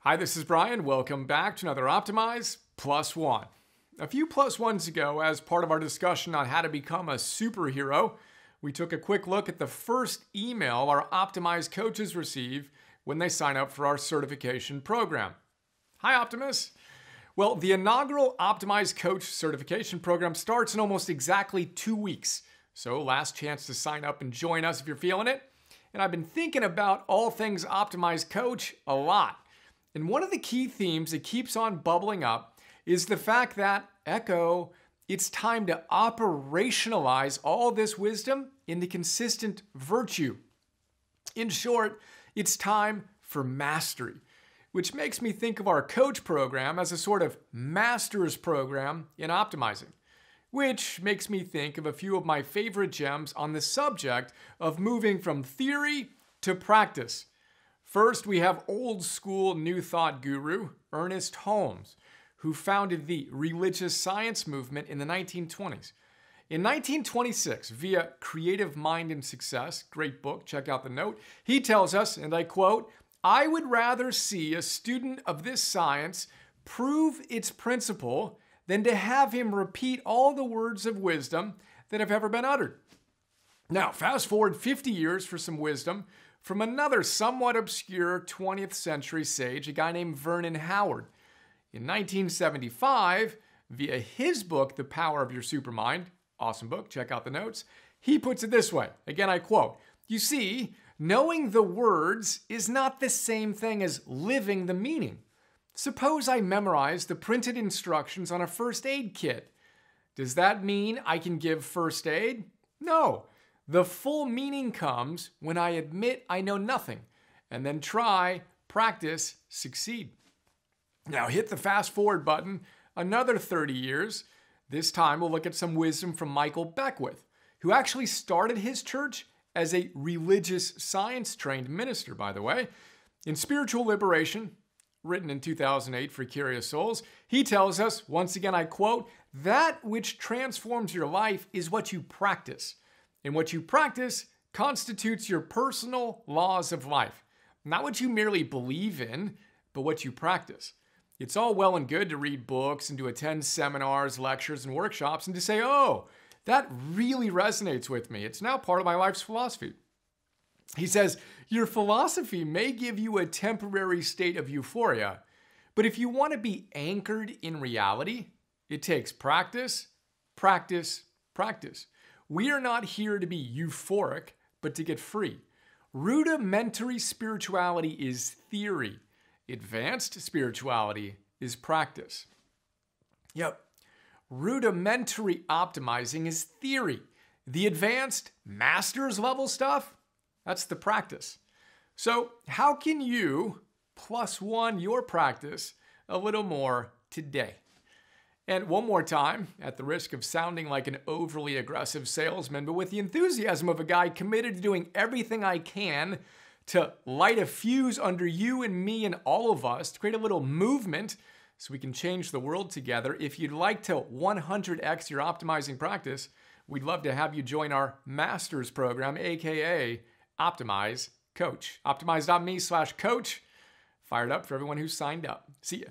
Hi, this is Brian. Welcome back to another Optimize Plus One. A few plus ones ago, as part of our discussion on how to become a superhero, we took a quick look at the first email our Optimize coaches receive when they sign up for our certification program. Hi, Optimus. Well, the inaugural Optimize Coach certification program starts in almost exactly 2 weeks. So last chance to sign up and join us if you're feeling it. And I've been thinking about all things Optimize Coach a lot. And one of the key themes that keeps on bubbling up is the fact that, echo, it's time to operationalize all this wisdom into consistent virtue. In short, it's time for mastery, which makes me think of our coach program as a sort of master's program in optimizing, which makes me think of a few of my favorite gems on the subject of moving from theory to practice. First, we have old school New Thought guru Ernest Holmes, who founded the religious science movement in the 1920s. In 1926, via Creative Mind and Success, great book, check out the note, he tells us, and I quote, "I would rather see a student of this science prove its principle than to have him repeat all the words of wisdom that have ever been uttered." Now, fast forward 50 years for some wisdom from another somewhat obscure 20th century sage, a guy named Vernon Howard. In 1975, via his book, The Power of Your Supermind, awesome book, check out the notes, he puts it this way, again I quote, "You see, knowing the words is not the same thing as living the meaning. Suppose I memorize the printed instructions on a first aid kit. Does that mean I can give first aid? No. The full meaning comes when I admit I know nothing, and then try, practice, succeed." Now hit the fast forward button another 30 years. This time we'll look at some wisdom from Michael Beckwith, who actually started his church as a religious science trained minister, by the way. In Spiritual Liberation, written in 2008 for Curious Souls, he tells us, once again I quote, "That which transforms your life is what you practice. And what you practice constitutes your personal laws of life. Not what you merely believe in, but what you practice." It's all well and good to read books and to attend seminars, lectures, and workshops and to say, "Oh, that really resonates with me. It's now part of my life's philosophy." He says, "Your philosophy may give you a temporary state of euphoria, but if you want to be anchored in reality, it takes practice, practice, practice. We are not here to be euphoric, but to get free. Rudimentary spirituality is theory. Advanced spirituality is practice." Yep. Rudimentary optimizing is theory. The advanced master's level stuff, that's the practice. So how can you plus one your practice a little more today? And one more time, at the risk of sounding like an overly aggressive salesman, but with the enthusiasm of a guy committed to doing everything I can to light a fuse under you and me and all of us to create a little movement so we can change the world together. If you'd like to 100x your optimizing practice, we'd love to have you join our master's program, aka Optimize Coach. Optimize.me/coach. Fired up for everyone who's signed up. See ya.